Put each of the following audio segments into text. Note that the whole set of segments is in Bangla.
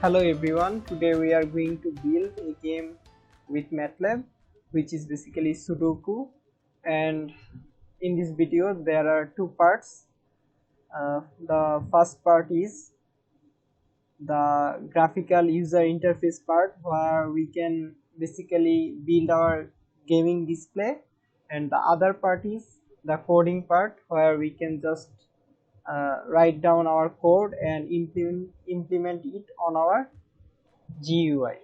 Hello everyone, today we are going to build a game with MATLAB which is basically Sudoku, and in this video there are two parts. The first part is the graphical user interface part where we can basically build our gaming display, and the other part is the coding part where we can just write down our code and implement it on our GUI.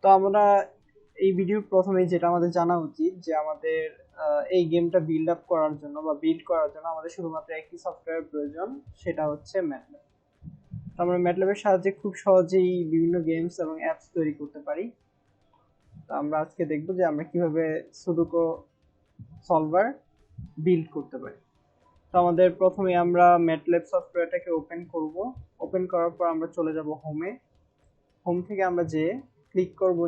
তো আমরা এই ভিডিওর প্রথমে যেটা আমাদের জানা উচিত যে আমাদের এই গেমটা বিল্ড আপ করার জন্য বা বিল্ড করার জন্য আমাদের শুধুমাত্র একটি সফটওয়্যার প্রয়োজন, সেটা হচ্ছে ম্যাটল্যাব। তো আমরা ম্যাটল্যাবের সাহায্যে খুব সহজেই বিভিন্ন গেমস এবং অ্যাপস তৈরি করতে পারি। তো আমরা আজকে দেখব যে আমরা কিভাবে সুডোকু সলভার বিল্ড করতে পারি। তো আমাদের প্রথমে আমরা ম্যাটল্যাব সফটওয়্যারটাকে ওপেন করব। ওপেন করার পর আমরা চলে যাব হোমে। হোম থেকে আমরা যে ক্লিক করব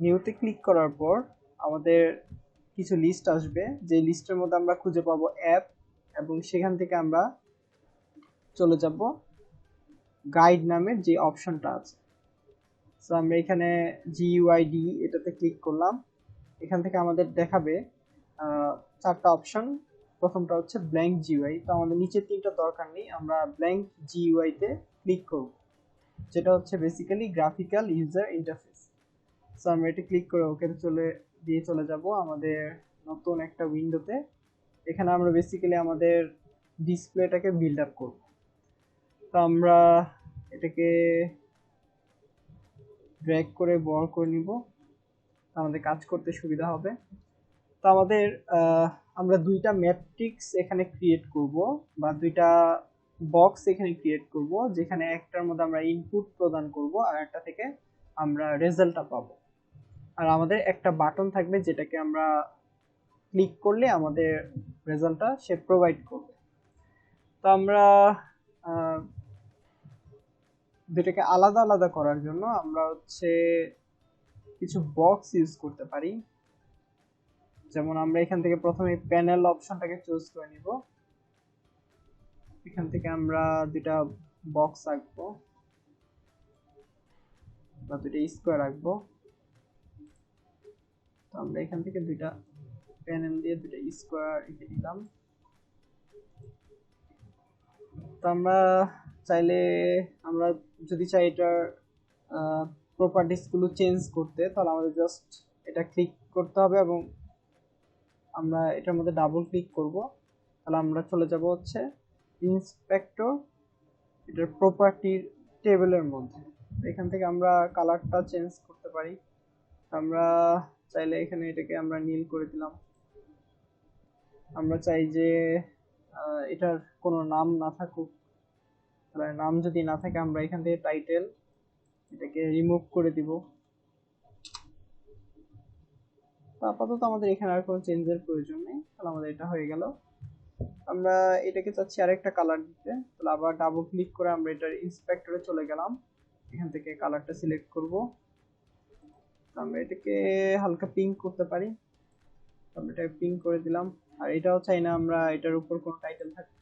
নিউতে ক্লিক করার পর আমাদের কিছু লিস্ট আসবে, যে লিস্টের মধ্যে আমরা খুঁজে পাবো অ্যাপ, এবং সেখান থেকে আমরা চলে যাব গাইড নামের যে অপশনটা আছে। সো আমরা এখানে জিইউআইডি এটাতে ক্লিক করলাম। এখান থেকে আমাদের দেখাবে চারটা অপশন। প্রথমটা হচ্ছে ব্ল্যাঙ্ক জিইউআই। তো আমাদের নিচের তিনটা দরকার নেই, আমরা ব্ল্যাঙ্ক জিইউআই তে ক্লিক করব, যেটা হচ্ছে basically graphical user interface. So আমরা এটা ক্লিক করে ওকে চলে যাব আমাদের নতুন একটা উইন্ডোতে। এখানে আমরা বেসিক্যালি আমাদের ডিসপ্লেটাকে বিল্ড আপ করব। তো আমরা এটাকে ড্র্যাগ করে বড় করে নিব, আমাদের কাজ করতে সুবিধা হবে। তো আমাদের আমরা দুইটা ম্যাট্রিক্স এখানে ক্রিয়েট করব, বা দুইটা বক্স এখানে ক্রিয়েট করব, যেখানে একটার মধ্যে আমরা ইনপুট প্রদান করব আর একটা থেকে আমরা রেজাল্টটা পাবো। আর আমাদের একটা বাটন থাকবে যেটাকে আমরা ক্লিক করলে আমাদের রেজাল্টটা সে প্রোভাইড করবে। তো আমরা দুটাকে আলাদা আলাদা করার জন্য আমরা হচ্ছে কিছু বক্স ইউজ করতে পারি। যেমন আমরা এখান থেকে প্রথমে প্যানেল অপশনটাকে চুজ করে নিব। এখান থেকে আমরা দুটা বক্স আঁকবো বা দুটা স্কোয়ার আঁকবো। তো আমরা এখান থেকে দুইটা প্যানেল দিয়ে দুটা স্কোয়ার এঁকে দিলাম। তো আমরা চাইলে আমরা যদি চাই এটার প্রপার্টিস গুলো চেঞ্জ করতে, তাহলে আমাদের জাস্ট এটা ক্লিক করতে হবে এবং আমরা এটার মধ্যে ডাবল ক্লিক করব। তাহলে আমরা চলে যাব হচ্ছে ইন্সপেক্টর, এটার প্রপার্টির টেবিলের মধ্যে। এখান থেকে আমরা কালারটা চেঞ্জ করতে পারি। আমরা চাইলে এখানে এটাকে আমরা নীল করে দিলাম। আমরা চাই যে এটার কোনো নাম না থাকুক, নাম যদি না থাকে আমরা এখান থেকে টাইটেল এটাকে রিমুভ করে দিব। আপাতত আমাদের এখানে আর কোনো চেঞ্জের প্রয়োজন নেই, তাহলে আমাদের এটা হয়ে গেল। আমরা এটাকে চাচ্ছি আরেকটা কালার দিতে, তাহলে আবার ডাবল ক্লিক করে আমরা এটার ইন্সপেক্টরে চলে গেলাম। এখান থেকে কালারটা সিলেক্ট করব। আমরা এটাকে হালকা পিঙ্ক করতে পারি, আমরা এটা পিঙ্ক করে দিলাম। আর এটাও চাই না আমরা এটার উপর কোনো টাইটেল থাকে,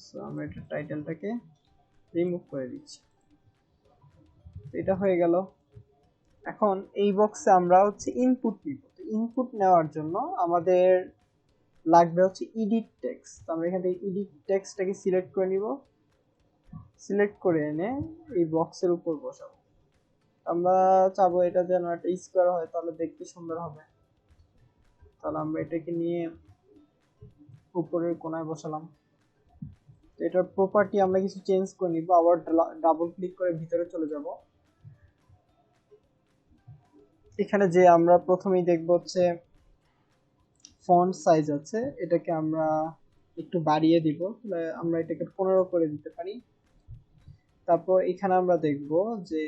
সো আমরা এটা টাইটেলটাকে রিমুভ করে দিচ্ছি। এটা হয়ে গেল। এখন এই বক্সে আমরা হচ্ছে ইনপুট নিব। তো ইনপুট নেওয়ার জন্য আমাদের লাগবে হচ্ছে এডিট টেক্সট। তো আমরা এখান থেকে এডিট টেক্সটটাকে সিলেক্ট করে নিব। সিলেক্ট করে এনে এই বক্সের উপর বসাবো। আমরা চাবো এটা যেন একটা স্কোয়ার হয়, তাহলে দেখতে সুন্দর হবে। তাহলে আমরা এটাকে নিয়ে উপরের কোণায় বসালাম। এটার প্রপার্টি আমরা কিছু চেঞ্জ করে নিব। আবার ডাবল ক্লিক করে ভিতরে চলে যাব। এখানে যে আমরা প্রথমেই দেখব হচ্ছে ফন্ট সাইজ আছে, এটাকে আমরা একটু বাড়িয়ে দিব। তাহলে আমরা এটাকে 15 করে দিতে পারি। তারপর এখানে আমরা দেখব যে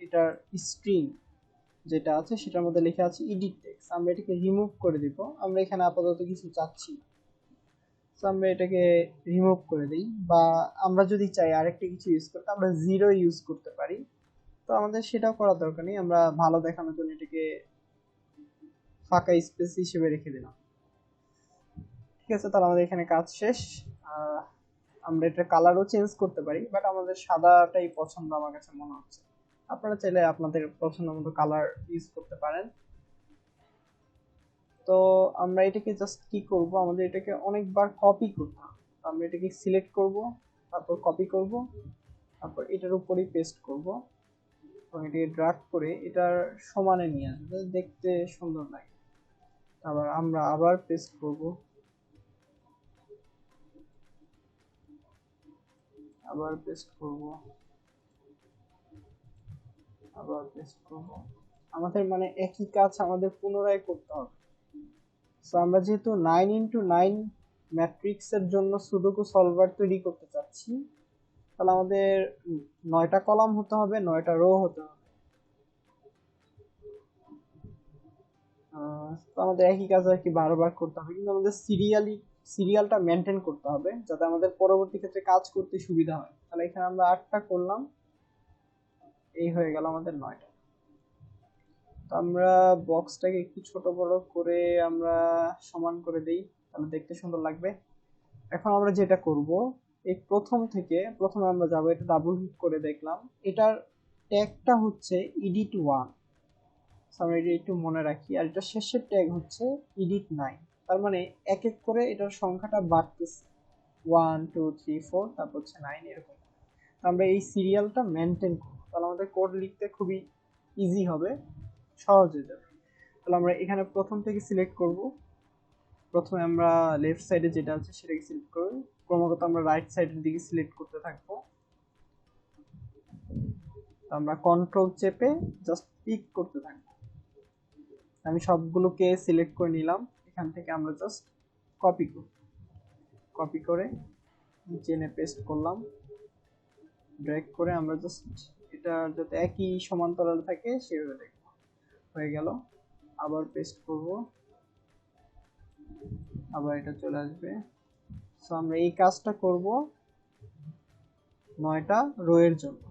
এটার স্ট্রিং যেটা আছে সেটার মধ্যে লেখা আছে এডিট টেক্সট, আমরা এটাকে রিমুভ করে দিব। আমরা এখানে আপাতত কিছু চাচ্ছি, তো আমরা এটাকে রিমুভ করে দিই। বা আমরা যদি চাই আরেকটা কিছু ইউজ করতে, আমরা জিরো ইউজ করতে পারি। তো আমাদের সেটাও করার দরকার নেই, আমরা ভালো দেখানোর জন্য এটাকে ফাঁকা স্পেস হিসেবে রেখে দিলাম। ঠিক আছে, তাহলে আমাদের এখানে কাজ শেষ। আমরা এটা কালারও চেঞ্জ করতে পারি, বাট আমাদের সাদাটাই পছন্দ আমার কাছে মনে হচ্ছে। আপনারা চাইলে আপনাদের পছন্দ মতো কালার ইউজ করতে পারেন। তো আমরা এটাকে জাস্ট কি করব, আমাদের এটাকে অনেকবার কপি করতে হবে। আমরা এটাকে সিলেক্ট করব, তারপর কপি করব, তারপর এটার উপরেই পেস্ট করব এবং এটাকে ড্র্যাগ করে এটার সমানে নিয়ে আসবো, দেখতে সুন্দর লাগে। আবার আমরা আবার পেস্ট করব, আবার পেস্ট করব, আবার পেস্ট করব। আমাদের মানে একই কাজ আমাদের পুনরায় করতে হবে। সো আমরা যেহেতু 9x9 ম্যাট্রিক্সের জন্য সুডোকু সলভার তৈরি করতে চাচ্ছি, তাহলে আমাদের 9টা কলাম হতে হবে, 9টা রো হতে হবে। তো আমাদের একই কাজ আর কি বারবার করতে হবে, কিন্তু আমাদের সিরিয়ালটা মেনটেন করতে হবে যাতে আমাদের পরবর্তী ক্ষেত্রে কাজ করতে সুবিধা হয়। তাহলে এখানে আমরা 8টা করলাম, এই হয়ে গেল আমাদের 9টা। তো আমরা বক্সটাকে একটু ছোট বড় করে আমরা সমান করে দেই, তাহলে দেখতে সুন্দর লাগবে। এখন আমরা যেটা করব, এই প্রথমে আমরা যাব, এটা ডাবল ক্লিক করে দেখলাম এটার ট্যাগটা হচ্ছে edit1। আমরা এটা একটু মনে রাখি। আর এটা শেষের ট্যাগ হচ্ছে edit9। তার মানে এক এক করে এটার সংখ্যাটা বাড়তেছে, 1 2 3 4, তারপর হচ্ছে 9, এরকম। আমরা এই সিরিয়ালটা মেনটেন করব, তাহলে আমাদের কোড লিখতে খুবই ইজি হবে, সহজ হয়ে যাবে। তাহলে আমরা এখানে প্রথম থেকে সিলেক্ট করব। প্রথমে আমরা লেফট সাইডে যেটা আছে সেটাকে সিলেক্ট করব, ক্রমাগত আমরা রাইট সাইডের দিকে সিলেক্ট করতে থাকবো। আমরা কন্ট্রোল চেপে জাস্ট পিক করতে থাকবো। আমি সবগুলোকে সিলেক্ট করে নিলাম, এখান থেকে আমরা জাস্ট কপি করে নিচে এনে পেস্ট করলাম, ড্র্যাগ করে আমরা জাস্ট এটা যাতে একই সমান্তরাল থাকে সেভাবে দেখব। হয়ে গেল, আবার পেস্ট করব, আবার এটা চলে আসবে। সো আমরা এই কাজটা করব 9টা রো এর জন্য।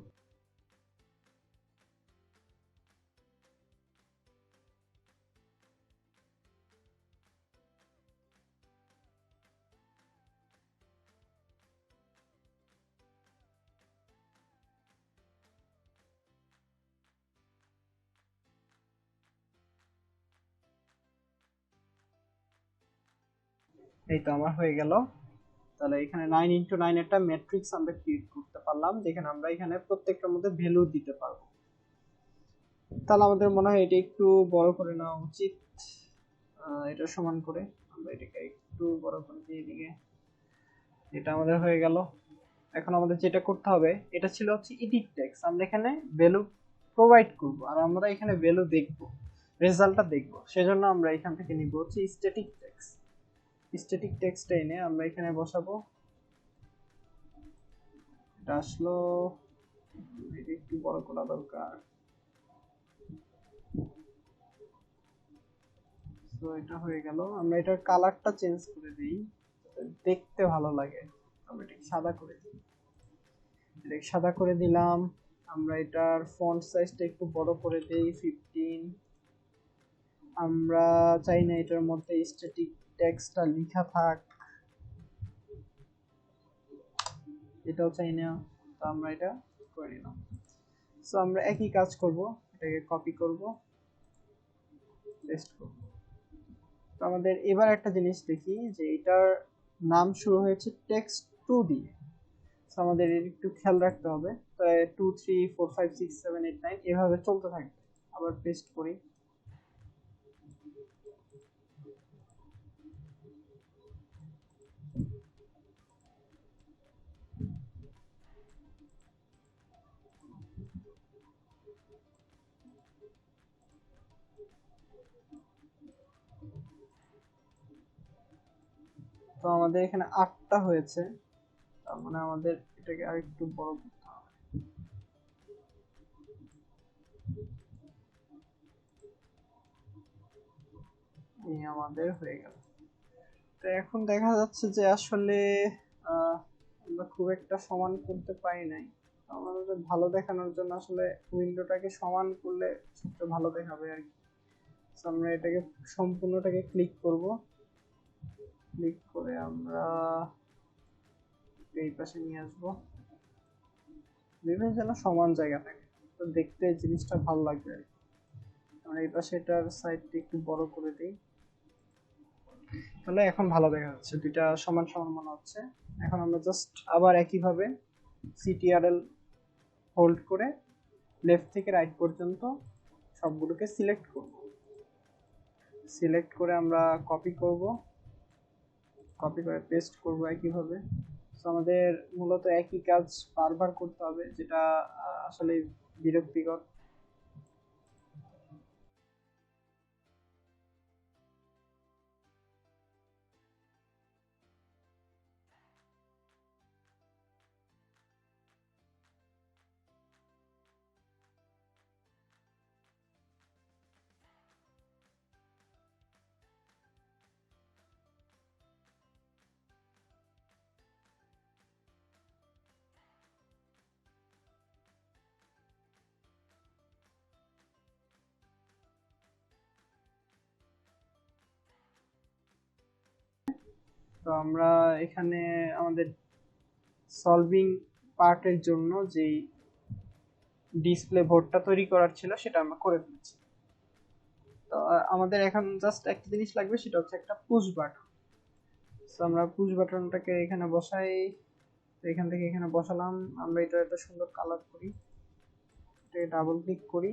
এই তো আমার হয়ে গেল। তাহলে এখানে 9x9 একটা ম্যাট্রিক্স আমরা ক্রিয়েট করতে পারলাম, যেখানে আমরা এখানে প্রত্যেকটার মধ্যে ভ্যালু দিতে পারবো। তাহলে আমাদের মনে হয় এটা একটু বড় করে নেওয়া উচিত, এটা সমান করে আমরা এটাকে একটু বড় করে দিয়ে দিকে। এটা আমাদের হয়ে গেল। এখন আমাদের যেটা করতে হবে, এটা ছিল হচ্ছে এডিট টেক্সট, আমরা এখানে ভ্যালু প্রোভাইড করব আর আমরা এখানে ভ্যালু দেখব, রেজাল্টটা দেখব। সেজন্য আমরা এখান থেকে নিব হচ্ছে স্ট্যাটিক টেক্সট। স্ট্যাটিক টেক্সটটা এনে আমরা এখানে বসাবো। এটা আসলো, এটা একটু বড় করা দরকার। তো এটা হয়ে গেল। আমরা এটার কালারটা চেঞ্জ করে দিই, দেখতে ভালো লাগে। আমরা এটাকে সাদা করে দিই, এটাকে সাদা করে দিলাম। আমরা এটার ফন্ট সাইজটা একটু বড় করে দেই, 15। আমরা চাই না এটার মধ্যে স্ট্যাটিক টেক্সটটা লেখা থাক, এটাও চাই না, তো আমরা এটা করে নিলাম। সো আমরা একই কাজ করব, এটাকে কপি করব, পেস্ট করব। তো আমাদের এবার একটা জিনিস দেখি যে এটার নাম শুরু হয়েছে টেক্সট 2 দিয়ে। সো আমাদের একটু খেয়াল রাখতে হবে। তো 2 3 4 5 6 7 8 9 এভাবে চলতে থাকবে। আবার পেস্ট করি। তো আমাদের এখানে 8টা হয়েছে, তার মানে আমাদের এটাকে আরেকটু বড় করতে হবে। এই আমাদের হয়ে গেল। তো এখন দেখা যাচ্ছে যে আসলে আমরা খুব একটা সমান করতে পারি নাই। আমাদের ভালো দেখানোর জন্য আসলে উইন্ডোটাকে সমান করলে সবচেয়ে ভালো দেখাবে আর কি। আমরা এটাকে সম্পূর্ণটাকে ক্লিক করব, ক্লিক করে আমরা এই পাশে নিয়ে আসবো, বিভিন্ন যেন সমান জায়গা থাকে, তো দেখতে জিনিসটা ভালো লাগবে। আমরা এই পাশে এটার সাইডটা একটু বড় করে দিই, তাহলে এখন ভালো দেখা যাচ্ছে, দুইটা সমান সমান মনে হচ্ছে। এখন আমরা জাস্ট আবার একইভাবে CTRL হোল্ড করে লেফট থেকে রাইট পর্যন্ত সবগুলোকে সিলেক্ট করব। সিলেক্ট করে আমরা কপি করব, কপি করে পেস্ট করব একইভাবে। তো আমাদের মূলত একই কাজ বারবার করতে হবে, যেটা আসলে বিরক্তিকর। তো আমরা এখানে আমাদের সলভিং পার্টের জন্য যেই ডিসপ্লে বোর্ডটা তৈরি করার ছিল সেটা আমরা করে ফেলেছি। তো আমাদের এখন জাস্ট একটা জিনিস লাগবে, সেটা হচ্ছে একটা পুশ বাটন। তো আমরা পুশ বাটনটাকে এখানে বসাই, তো এখান থেকে এখানে বসালাম। আমরা এটা একটা সুন্দর কালার করি, এটাকে ডাবল ক্লিক করি,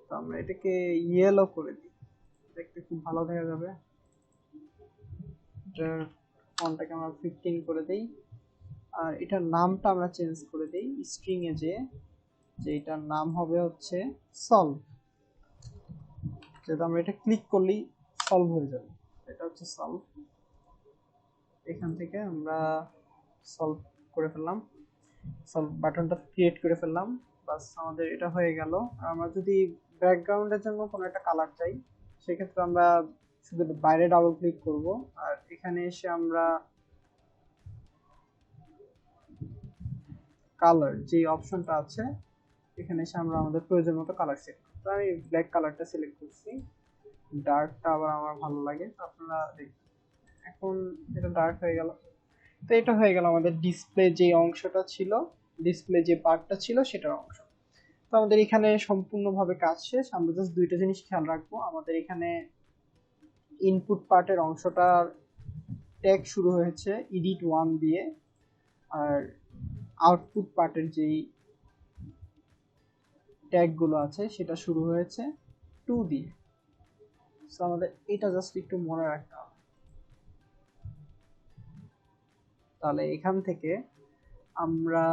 তো আমরা এটাকে ইয়েলো করে দিই, দেখতে খুব ভালো দেখা যাবে। এটার ফন্টটাকে আমরা 15 করে দেই, আর এটার নামটা আমরা চেঞ্জ করে দেই স্ট্রিং এ, যে এটার নাম হবে হচ্ছে সলভ। যেটা আমরা এটা ক্লিক করলেই সলভ হয়ে যাবে, এটা হচ্ছে সলভ। এখান থেকে আমরা সলভ করে ফেললাম, সলভ বাটনটা ক্রিয়েট করে ফেললাম, বাস আমাদের এটা হয়ে গেল। আমরা যদি ব্যাকগ্রাউন্ডের জন্য কোনো একটা কালার চাই, সেক্ষেত্রে আমরা শুধু বাইরে ডাবল ক্লিক করব, আর এখানে এসে আমরা কালার যে অপশনটা আছে, এখানে এসে আমরা আমাদের প্রয়োজন মতো কালার সেট করব। আমি ব্ল্যাক কালারটা সিলেক্ট করছি, ডার্কটা আবার আমার ভালো লাগে, তো আপনারা দেখুন এখন এটা ডার্ক হয়ে গেল। তো এটা হয়ে গেল আমাদের ডিসপ্লে যে অংশটা ছিল, ডিসপ্লে যে পার্টটা ছিল সেটার অংশ। তো আমাদের এখানে সম্পূর্ণভাবে কাজ শেষ। আমরা জাস্ট দুইটা জিনিস খেয়াল রাখবো, আমাদের এখানে ইনপুট পার্টের অংশটার ট্যাগ শুরু হয়েছে এডিট 1 দিয়ে, আর আউটপুট পার্টের যেই ট্যাগ গুলো আছে সেটা শুরু হয়েছে 2 দিয়ে। সো আমাদের এটা জাস্ট একটু মনে রাখতে হবে। তাহলে এখান থেকে আমরা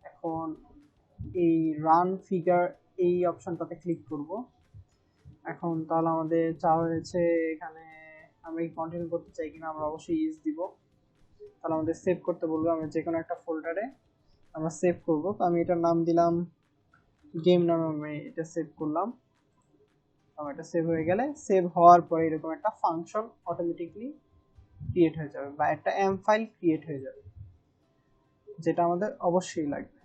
এখন এই রান ফিগার এই অপশনটাতে ক্লিক করব। এখন তাহলে আমাদের চাওয়া হয়েছে এখানে আমরা কি কন্টিনিউ করতে চাই কিনা, আমরা অবশ্যই ইয়েস দিব। তাহলে আমাদের সেভ করতে বলবো, আমরা যে কোনো একটা ফোল্ডারে আমরা সেভ করব। তো আমি এটার নাম দিলাম গেম নামে, আমি এটা সেভ করলাম। আমার এটা সেভ হয়ে গেলে, সেভ হওয়ার পরে এরকম একটা ফাংশন অটোমেটিকলি ক্রিয়েট হয়ে যাবে, বা একটা এম ফাইল ক্রিয়েট হয়ে যাবে, যেটা আমাদের অবশ্যই লাগবে।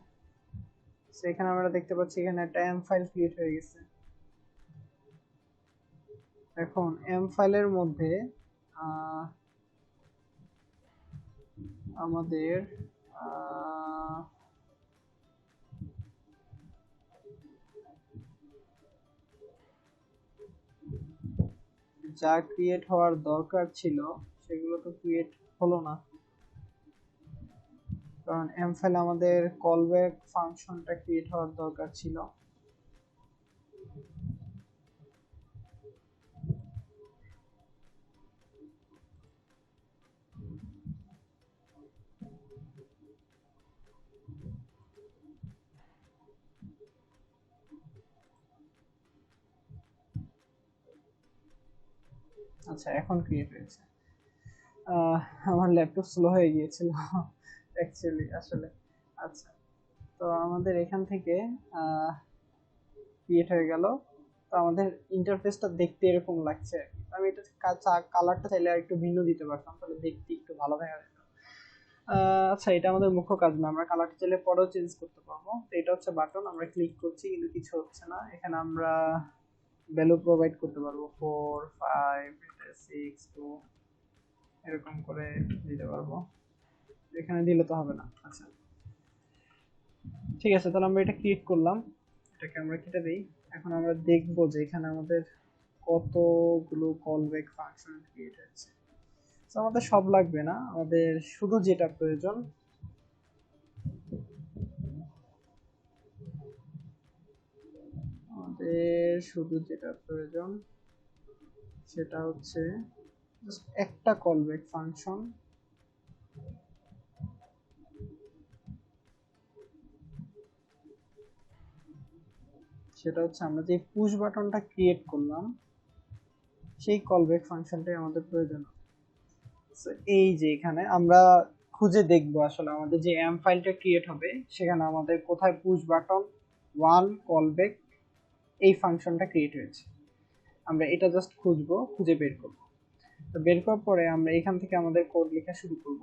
সেখানে আমরা দেখতে পাচ্ছি এখানে একটা এম ফাইল ক্রিয়েট হয়ে গেছে। এখন এম ফাইলের মধ্যে আমাদের যা ক্রিয়েট হওয়ার দরকার ছিল সেগুলো তো ক্রিয়েট হলো না, কারণ এম ফাইল আমাদের কলব্যাক ফাংশনটা ক্রিয়েট হওয়ার দরকার ছিল। আচ্ছা, এখন ক্রিয়েট হয়েছে। আমার ল্যাপটপ স্লো হয়ে গিয়েছিল অ্যাকচুয়ালি আসলে। আচ্ছা, তো আমাদের এখান থেকে ক্রিয়েট হয়ে গেল। তো আমাদের ইন্টারফেসটা দেখতে এরকম লাগছে। আমি এটা কালারটা চাইলে আর একটু ভিন্ন দিতে পারতাম, তাহলে দেখতে একটু ভালো দেখা যেত। আচ্ছা, এটা আমাদের মুখ্য কাজ না, আমরা কালারটা চাইলে পরেও চেঞ্জ করতে পারবো। তো এটা হচ্ছে বাটন, আমরা ক্লিক করছি কিন্তু কিছু হচ্ছে না। এখানে আমরা ভ্যালু প্রোভাইড করতে পারবো 4, 5, 6, 2 এরকম করে দিতে পারবো। এখানে দিলে তো হবে না। আচ্ছা ঠিক আছে, তাহলে আমরা এটা ক্রিয়েট করলাম, এটাকে আমরা কেটে দিই। এখন আমরা দেখবো যে এখানে আমাদের কতগুলো কল ব্যাক ফাংশন ক্রিয়েট হয়েছে। তো আমাদের সব লাগবে না, আমাদের শুধু যেটা প্রয়োজন সেটা হচ্ছে জাস্ট একটা কল ব্যাক ফাংশন। সেটা হচ্ছে আমরা যে পুশ বাটনটা ক্রিয়েট করলাম সেই কল ব্যাক ফাংশনটাই আমাদের প্রয়োজন। এই যে এখানে আমরা খুঁজে দেখবো আসলে আমাদের যে এম ফাইলটা ক্রিয়েট হবে সেখানে আমাদের কোথায় push button one call back এই ফাংশনটা ক্রিয়েট হয়েছে। আমরা এটা জাস্ট খুঁজবো, খুঁজে বের করব। তো বের করার পরে আমরা এখান থেকে আমাদের কোড লেখা শুরু করব।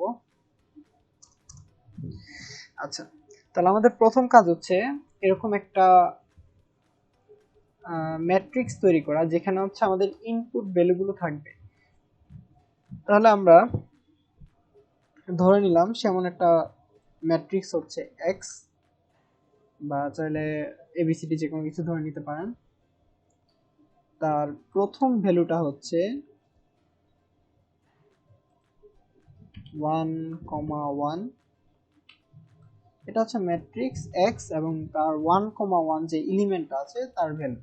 আচ্ছা, তাহলে আমাদের প্রথম কাজ হচ্ছে এরকম একটা ম্যাট্রিক্স তৈরি করা যেখানে হচ্ছে আমাদের ইনপুট ভ্যালুগুলো থাকবে। তাহলে আমরা ধরে নিলাম সেমন একটা ম্যাট্রিক্স হচ্ছে এক্স, বা চাইলে এবিসিডি যে কোনো কিছু ধরে নিতে পারেন। তার প্রথম ভ্যালুটা হচ্ছে 1,1, এটা হচ্ছে ম্যাট্রিক্স এক্স এবং তার 1,1 যে এলিমেন্টটা আছে তার ভ্যালু।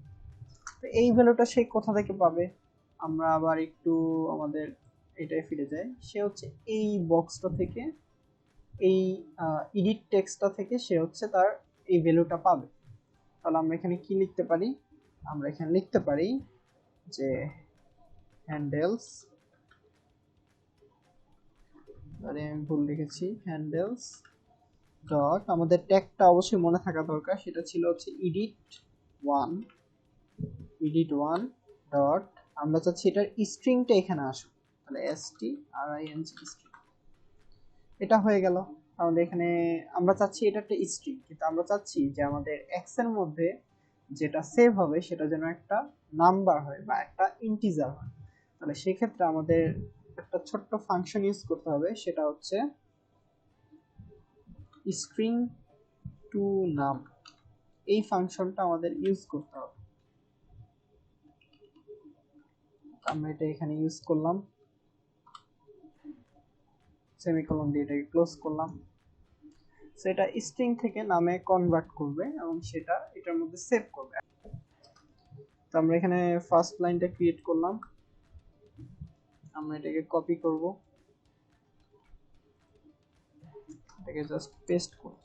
তো এই ভ্যালুটা সে কোথা থেকে পাবে? আমরা আবার একটু আমাদের এটাই ফিরে যাই। সে হচ্ছে এই বক্সটা থেকে, এই এডিট টেক্সটটা থেকে সে হচ্ছে তার এই ভ্যালুটা পাবে। তাহলে আমরা এখানে কি লিখতে পারি? আমরা এখানে লিখতে পারি যে হ্যান্ডেলস, আরে আমি ভুল লিখেছি, হ্যান্ডেলস ডট, আমাদের ট্যাগটা অবশ্যই মনে থাকা দরকার, সেটা ছিল হচ্ছে edit1 ডট, আমরা চাচ্ছি এটার স্ট্রিংটা এখানে আসুক, তাহলে string স্ট্রিং। এটা হয়ে গেল আমাদের এখানে। আমরা চাচ্ছি এটা একটা স্ট্রিং, কিন্তু আমরা চাচ্ছি যে আমাদের এক্স এর মধ্যে যেটা সেভ হবে সেটা যেন একটা নাম্বার হয় বা একটা ইন্টিজার হয়। তাহলে সেক্ষেত্রে আমাদের একটা ছোট্ট ফাংশন ইউজ করতে হবে, সেটা হচ্ছে স্ট্রিং টু নাম। এই ফাংশনটা আমাদের ইউজ করতে হবে। আমরা এটা এখানে ইউজ করলাম, সেমিকোলন দিয়ে এটাকে ক্লোজ করলাম। সেটা স্ট্রিং থেকে নামে কনভার্ট করবে এবং সেটা এটার মধ্যে সেভ করবে। তো আমরা এখানে ফার্স্ট লাইনটা ক্রিয়েট করলাম, আমরা এটাকে কপি করব, এটাকে জাস্ট পেস্ট করব।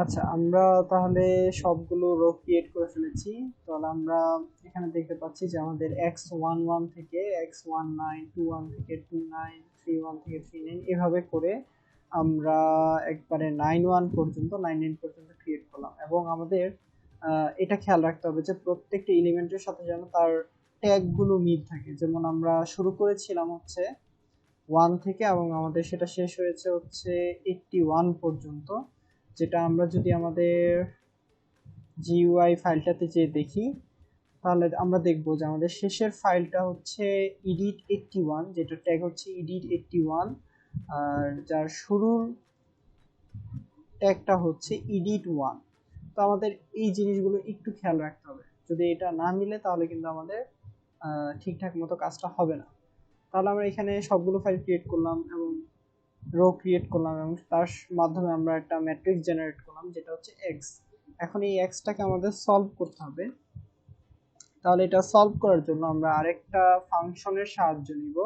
আচ্ছা, আমরা তাহলে সবগুলো রো ক্রিয়েট করে ফেলেছি। তাহলে আমরা এখানে দেখতে পাচ্ছি যে আমাদের x11 থেকে x19, 21 থেকে 29, 31 থেকে 39 এভাবে করে আমরা একবারে 91 পর্যন্ত, 99 পর্যন্ত ক্রিয়েট করলাম। এবং আমাদের এটা খেয়াল রাখতে হবে যে প্রত্যেকটা এলিমেন্টের সাথে যেন তার ট্যাগগুলো মিল থাকে। যেমন আমরা শুরু করেছিলাম হচ্ছে 1 থেকে এবং আমাদের সেটা শেষ হয়েছে হচ্ছে 81 পর্যন্ত, যেটা আমরা যদি আমাদের জিইউআই ফাইলটাতে যে দেখি তাহলে আমরা দেখব যে আমাদের শেষের ফাইলটা হচ্ছে edit81, যেটা ট্যাগ হচ্ছে edit81, আর যার শুরুর ট্যাগটা হচ্ছে edit1। তো আমাদের এই জিনিসগুলো একটু খেয়াল রাখতে হবে, যদি এটা না মিলে তাহলে কিন্তু আমাদের ঠিকঠাক মতো কাজটা হবে না। তাহলে আমরা এখানে সবগুলো ফাইল ক্রিয়েট করলাম এবং রো ক্রিয়েট করলাম এবং তার মাধ্যমে আমরা একটা ম্যাট্রিক্স জেনারেট করলাম যেটা হচ্ছে এক্স। এখন এই এক্সটাকে আমাদের সলভ করতে হবে। তাহলে এটা সলভ করার জন্য আমরা আরেকটা ফাংশনের সাহায্য নিব,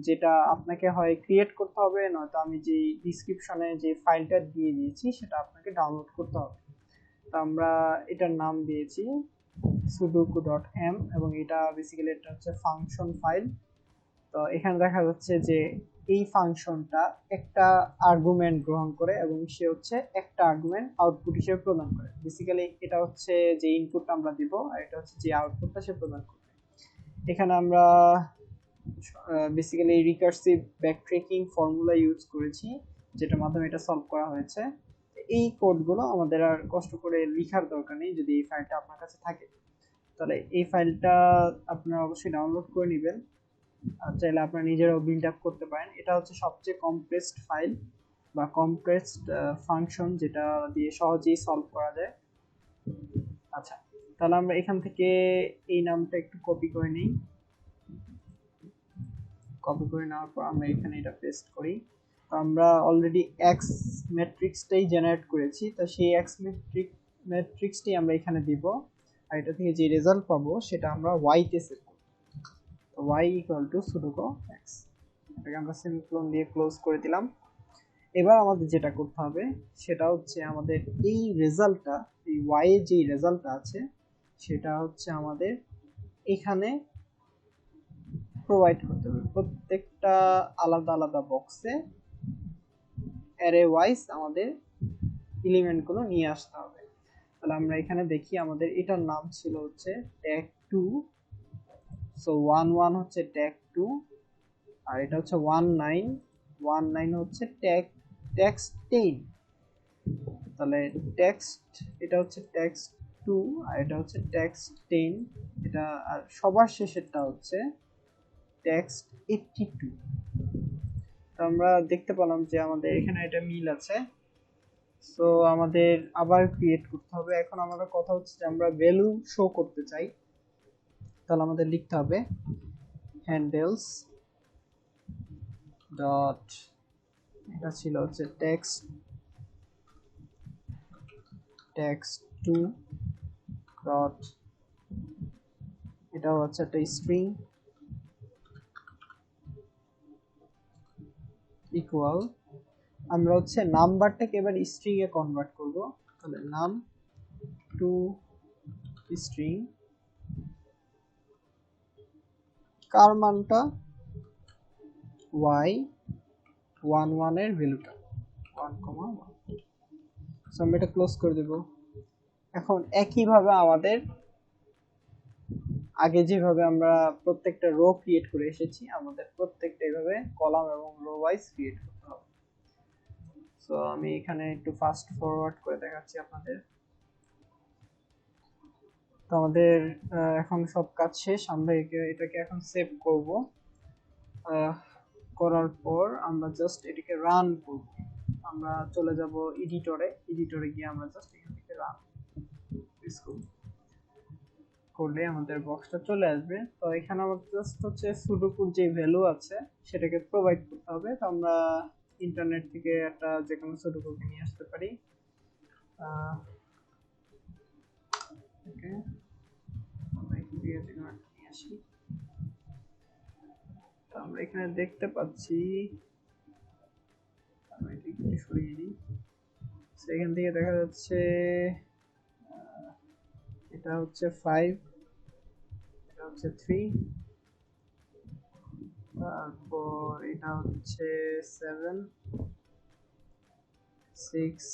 যেটা আপনাকে হয় ক্রিয়েট করতে হবে, নয়তো আমি যে ডিসক্রিপশনে যে ফাইলটা দিয়ে দিয়েছি সেটা আপনাকে ডাউনলোড করতে হবে। তো আমরা এটার নাম দিয়েছি sudoku.m এবং এটা বেসিক্যালি এটা হচ্ছে ফাংশন ফাইল। তো এখানে দেখা যাচ্ছে যে এই ফাংশনটা একটা আর্গুমেন্ট গ্রহণ করে এবং সে হচ্ছে একটা আর্গুমেন্ট আউটপুট হিসেবে প্রদান করে। বেসিক্যালি এটা হচ্ছে যে ইনপুটটা আমরা দিব আর এটা হচ্ছে যে আউটপুটটা সে প্রদান করবে। এখানে আমরা basically recursive backtracking formula use করেছি, যেটার মাধ্যমে এটা সলভ করা হয়েছে। এই কোডগুলো আমাদের আর কষ্ট করে লেখার দরকার নেই যদি এই ফাইলটা আপনার কাছে থাকে। তাহলে এই ফাইলটা আপনারা অবশ্যই ডাউনলোড করে নেবেন, চাইলে আপনারা নিজেরাও বিল্ড আপ করতে পারেন। এটা হচ্ছে সবচেয়ে কমপ্রেসড ফাইল বা কমপ্রেসড ফাংশন, যেটা দিয়ে সহজেই সলভ করা যায়। আচ্ছা, তাহলে আমরা এখান থেকে এই নামটা একটু কপি করে নিই। কপি করে নেওয়ার পর আমরা এখানে এটা পেস্ট করি। আমরা অলরেডি এক্স ম্যাট্রিক্সটাই জেনারেট করেছি, তো সেই এক্স ম্যাট্রিক্সটি আমরা এখানে দিব, আর এটা থেকে যে রেজাল্ট পাবো সেটা আমরা ওয়াই তে সেট করব। তো y equal to sudoku x, এটাকে আমরা সেমিকোলন দিয়ে ক্লোজ করে দিলাম। এবার আমাদের যেটা করতে হবে সেটা হচ্ছে আমাদের এই রেজাল্টটা, এই y এর যে রেজাল্টটা আছে সেটা হচ্ছে আমাদের এখানে প্রোভাইড করতে হবে। প্রত্যেকটা আলাদা আলাদা বক্সে অ্যারে ওয়াইজ আমাদের এলিমেন্টগুলো নিয়ে আসতে হবে। তাহলে আমরা এখানে দেখি আমাদের এটার নাম ছিল হচ্ছে ট্যাগ 2, সো 11 হচ্ছে ট্যাগ 2, আর এটা হচ্ছে 19 হচ্ছে টেক্সট 10। তাহলে টেক্সট, এটা হচ্ছে টেক্সট 2 আর এটা হচ্ছে টেক্সট 10, এটা আর সবার শেষেরটা হচ্ছে টেক্সট 82। তো আমরা দেখতে পেলাম যে আমাদের এখানে এটা মিল আছে। সো আমাদের আবার ক্রিয়েট করতে হবে। এখন আমাদের কথা হচ্ছে যে আমরা ভ্যালু শো করতে চাই, তাহলে আমাদের লিখতে হবে হ্যান্ডেলস ডট, এটা ছিল হচ্ছে text2 ডট, এটা হচ্ছে একটা স্ট্রিং ইকুয়াল, আমরা হচ্ছে নাম্বারটাকে এবার স্ট্রিং এ কনভার্ট করব। তাহলে নাম টু স্ট্রিং, কার মানটা y11 এর ভ্যালুটা 1,1, সো আমরা এটা ক্লোজ করে দেব। এখন একইভাবে আমাদের আগে যেভাবে আমরা প্রত্যেকটা রো ক্রিয়েট করে এসেছি, আমাদের প্রত্যেকটা এইভাবে কলাম এবং রো ওয়াইজ ক্রিয়েট করতে হবে। সো আমি এখানে একটু ফাস্ট ফরওয়ার্ড করে দেখাচ্ছি আপনাদের। তো আমাদের এখন সব কাজ শেষ, আমরা এটাকে এখন সেভ করব। করার পর আমরা জাস্ট এটাকে রান করব। আমরা চলে যাব এডিটরে গিয়ে আমরা জাস্ট এখান থেকে রান করলে আমাদের বক্সটা চলে আসবে। তো এখানে আমাদের জাস্ট হচ্ছে সুডোকুর যে ভ্যালু আছে সেটাকে প্রোভাইড করতে হবে। তো আমরা ইন্টারনেট থেকে একটা যে কোনো সুডোকুকে নিয়ে আসতে পারি। ওকে, আমরা এখান থেকে যে কোনো একটা নিয়ে আসি। তো আমরা এখানে দেখতে পাচ্ছি, আমরা এটা একটু সরিয়ে নিই। সেখান থেকে দেখা যাচ্ছে এটা হচ্ছে 5, এটা হচ্ছে 3, তারপর এটা হচ্ছে 7, 6,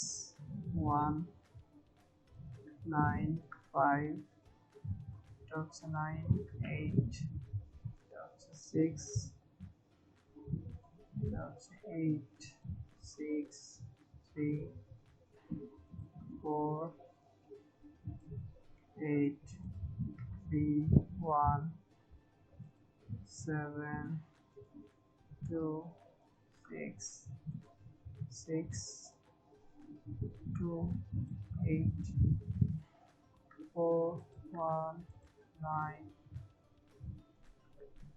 1, 9, 5, এটা হচ্ছে 9, 8, এটা হচ্ছে 6, এটা হচ্ছে 8, 6, 3, 4, 8, 3 1 7 2 6 6 2 8 4 1 9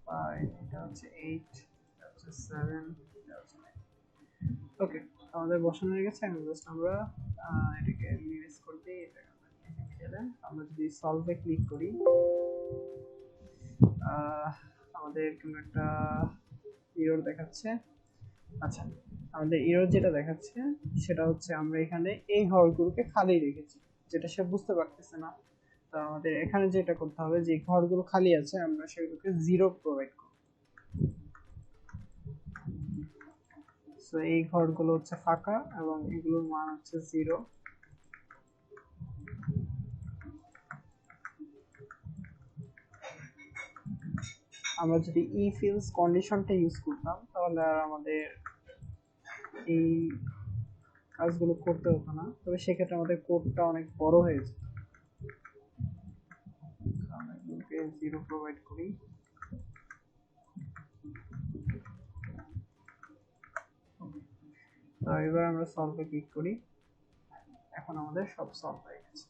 5 এটা হচ্ছে 8 এটা হচ্ছে 7 এটা হচ্ছে 9 ওকে আমাদের বসানো হয়ে গেছে এখন জাস্ট আমরা এটাকে মিনিমাইজ করে দিই এটা মিডলে আমরা যদি সলভে ক্লিক করি আমাদের কোনো একটা এরর দেখাচ্ছে আচ্ছা আমাদের এরর যেটা দেখাচ্ছে সেটা হচ্ছে আমরা এখানে এই ঘরগুলোকে খালি রেখেছি যেটা সে বুঝতে পারতেছে না তো আমাদের এখানে যেটা করতে হবে যে ঘরগুলো খালি আছে আমরা সেগুলোকে 0 প্রোভাইড করব সো এই ঘরগুলো হচ্ছে ফাঁকা এবং এগুলোর মান হচ্ছে 0 আমরা যদি if else কন্ডিশনটা ইউজ করতাম তাহলে আর আমাদের এই কাজগুলো করতে হতো না তবে সেক্ষেত্রে আমাদের কোডটা অনেক বড় হয়ে যেত আমরা এগুলোকে 0 প্রোভাইড করি তো এবার আমরা সলভে ক্লিক করি এখন আমাদের সব সলভ হয়ে গেছে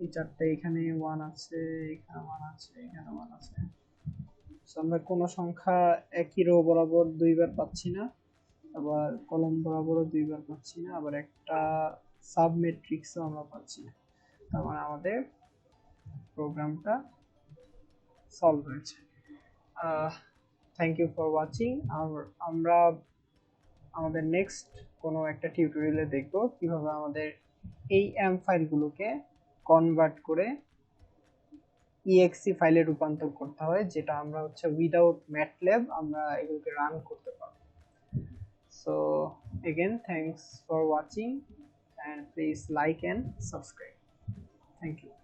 এই চারটে এখানে 1 আছে এখানে 1 আছে এখানে 1 আছে সো আমরা কোনো সংখ্যা একই রো বরাবর দুইবার পাচ্ছি না আবার কলম বরাবরও দুইবার পাচ্ছি না আবার একটা সাব ম্যাট্রিক্সও আমরা পাচ্ছি না তার মানে আমাদের প্রোগ্রামটা সলভ হয়েছে থ্যাংক ইউ ফর ওয়াচিং আর আমরা আমাদের নেক্সট কোনো একটা টিউটোরিয়ালে দেখব কিভাবে আমাদের এই এম ফাইলগুলোকে কনভার্ট করে exe ফাইলে রূপান্তর করতে হয় যেটা আমরা হচ্ছে উইদাউট ম্যাটল্যাব আমরা এগুলোকে রান করতে পারবো so again thanks for watching and please like and subscribe thank you